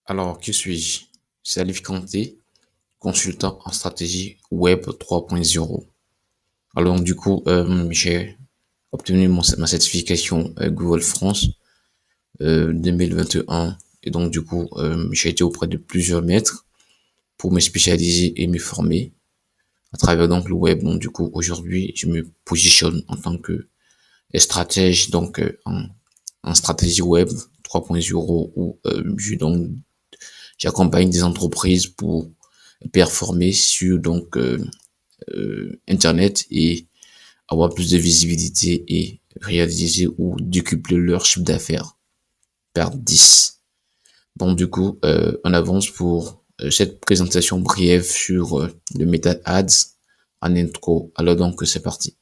Alors, qui suis-je? Salif Kanté, consultant en stratégie Web 3.0. Alors, donc, du coup, j'ai obtenu ma certification Google France 2021. Et donc, du coup, j'ai été auprès de plusieurs maîtres pour me spécialiser et me former à travers donc le web. Donc, du coup, aujourd'hui, je me positionne en tant que stratège donc en stratégie web 3.0 où j'accompagne des entreprises pour performer sur internet et avoir plus de visibilité et réaliser ou décupler leur chiffre d'affaires par 10. Donc du coup, on avance pour cette présentation brève sur le Meta Ads en intro. Alors donc c'est parti.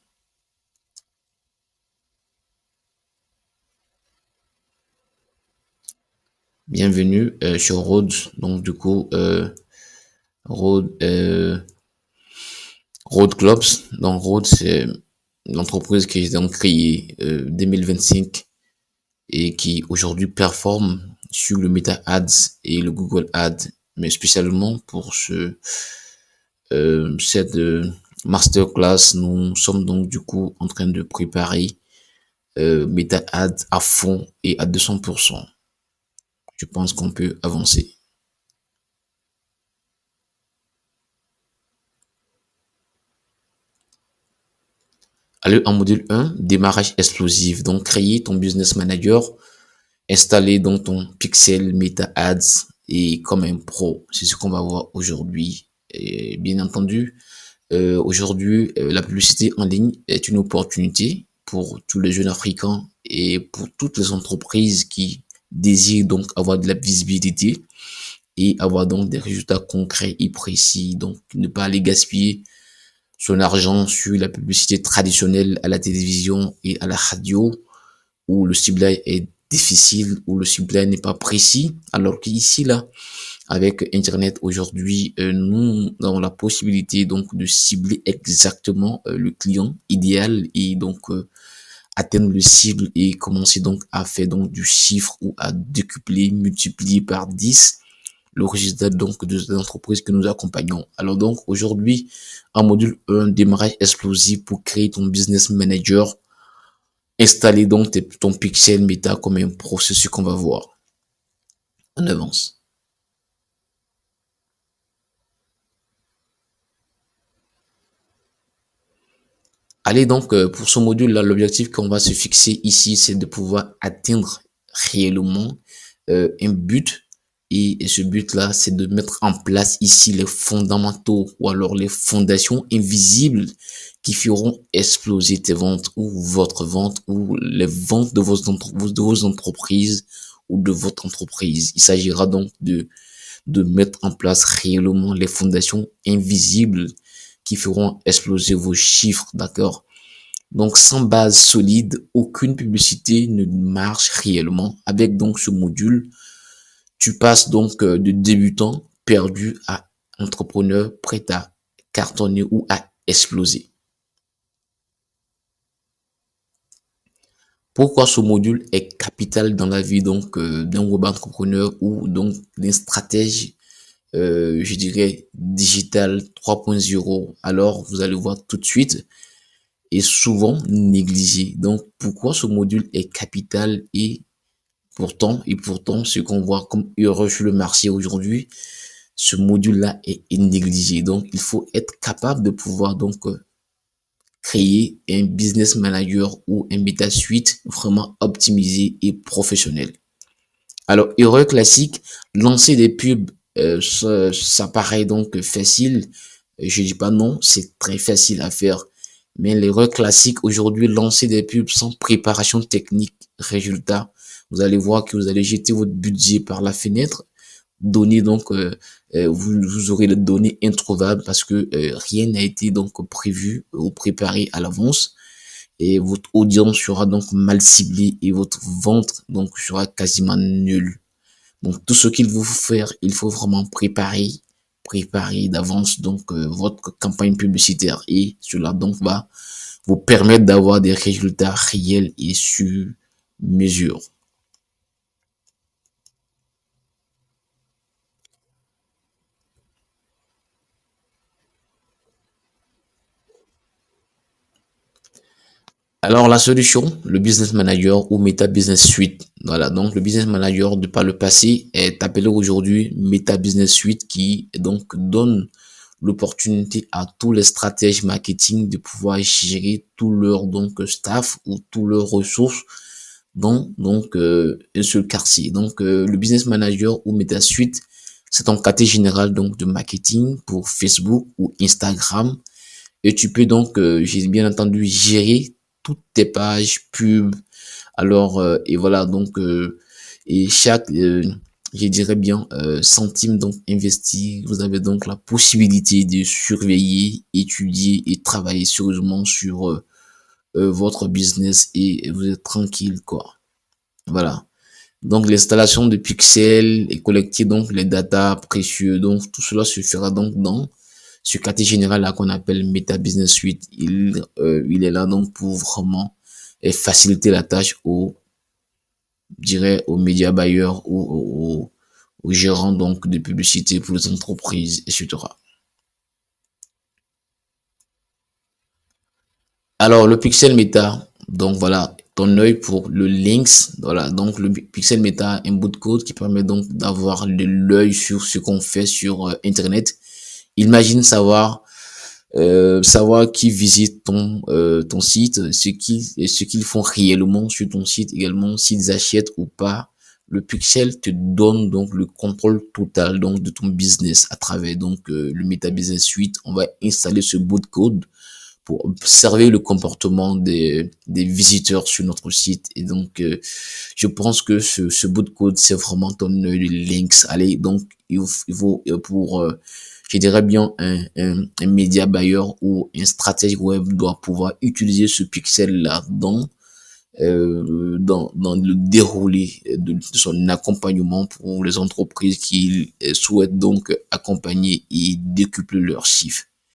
Bienvenue sur Rhodes. Donc du coup, Rhodes, Rhodes Clubs. Donc Rhodes, c'est l'entreprise qui est donc créée 2025 et qui aujourd'hui performe sur le Meta Ads et le Google Ads, mais spécialement pour cette masterclass, nous sommes donc du coup en train de préparer Meta Ads à fond et à 200%. Je pense qu'on peut avancer. Allez, en module 1, démarrage explosif. Donc, créer ton business manager, installer donc ton pixel Meta Ads et comme un pro. C'est ce qu'on va voir aujourd'hui. Et bien entendu, aujourd'hui, la publicité en ligne est une opportunité pour tous les jeunes Africains et pour toutes les entreprises qui désirent donc avoir de la visibilité et avoir donc des résultats concrets et précis. Donc, ne pas aller gaspiller son argent sur la publicité traditionnelle à la télévision et à la radio où le ciblage est difficile, où le ciblage n'est pas précis, alors qu'ici, là, avec Internet aujourd'hui, nous avons la possibilité donc de cibler exactement le client idéal et donc atteindre le cible et commencer donc à faire donc du chiffre ou à décupler, multiplier par 10 le résultat donc de l'entreprise que nous accompagnons. Alors donc aujourd'hui, en module 1, démarrage explosif pour créer ton business manager, installer donc ton pixel méta comme un processus qu'on va voir. On avance. Allez donc, pour ce module-là, l'objectif qu'on va se fixer ici, c'est de pouvoir atteindre réellement un but. Et ce but-là, c'est de mettre en place ici les fondamentaux ou alors les fondations invisibles qui feront exploser tes ventes ou votre vente ou les ventes de vos entreprises ou de votre entreprise. Il s'agira donc de mettre en place réellement les fondations invisibles qui feront exploser vos chiffres, d'accord? Donc, sans base solide, aucune publicité ne marche réellement. Avec donc ce module, tu passes donc de débutant perdu à entrepreneur prêt à cartonner ou à exploser. Pourquoi ce module est capital dans la vie donc d'un web entrepreneur ou donc d'un stratège, je dirais digital 3.0? Alors, vous allez voir tout de suite est souvent négligé. Donc, pourquoi ce module est capital et pourtant, ce qu'on voit comme heureux sur le marché aujourd'hui, ce module-là est négligé. Donc, il faut être capable de pouvoir donc créer un business manager ou un beta suite vraiment optimisé et professionnel. Alors, erreur classique, lancer des pubs, ça paraît donc facile. Je dis pas non, c'est très facile à faire. Mais l'erreur classique aujourd'hui, lancer des pubs sans préparation technique, résultat, vous allez voir que vous allez jeter votre budget par la fenêtre, donner donc, vous aurez les données introuvables parce que rien n'a été donc prévu ou préparé à l'avance et votre audience sera donc mal ciblée et votre vente donc sera quasiment nulle. Donc tout ce qu'il vous faut faire, il faut vraiment préparer d'avance donc votre campagne publicitaire et cela donc va vous permettre d'avoir des résultats réels et sur mesure. Alors la solution, le Business Manager ou Meta Business Suite. Voilà, donc le Business Manager de par le passé est appelé aujourd'hui Meta Business Suite qui donc donne l'opportunité à tous les stratèges marketing de pouvoir gérer tout leur donc staff ou toutes leurs ressources dans un seul quartier. Donc le Business Manager ou Meta Suite, c'est un quartier général donc de marketing pour Facebook ou Instagram et tu peux donc, j'ai bien entendu, gérer toutes tes pages pubs. Alors, et voilà, donc, et chaque, je dirais bien, centime donc investi, vous avez donc la possibilité de surveiller, étudier et travailler sérieusement sur votre business et vous êtes tranquille, quoi. Voilà. Donc, l'installation de pixels et collecter donc les data précieux. Donc, tout cela se fera donc dans ce quartier général là qu'on appelle Meta Business Suite. Il est là donc pour vraiment faciliter la tâche aux, je dirais, aux médias bailleurs ou aux gérants donc de publicité pour les entreprises, etc. Alors, le pixel Meta, donc voilà, ton œil pour le links, voilà, donc le pixel Meta, un bout de code qui permet donc d'avoir l'œil sur ce qu'on fait sur Internet. Imagine savoir qui visite ton site, ce qu'ils font réellement sur ton site également, s'ils achètent ou pas. Le pixel te donne donc le contrôle total donc de ton business à travers donc le Meta Business Suite. On va installer ce bout de code pour observer le comportement des visiteurs sur notre site. Et donc, je pense que ce bout de code, c'est vraiment ton œil de links. Allez, donc, il faut pour, je dirais bien, un média buyer ou un stratège web doit pouvoir utiliser ce pixel-là dans le déroulé de son accompagnement pour les entreprises qui souhaitent donc accompagner et décupler leurs chiffres.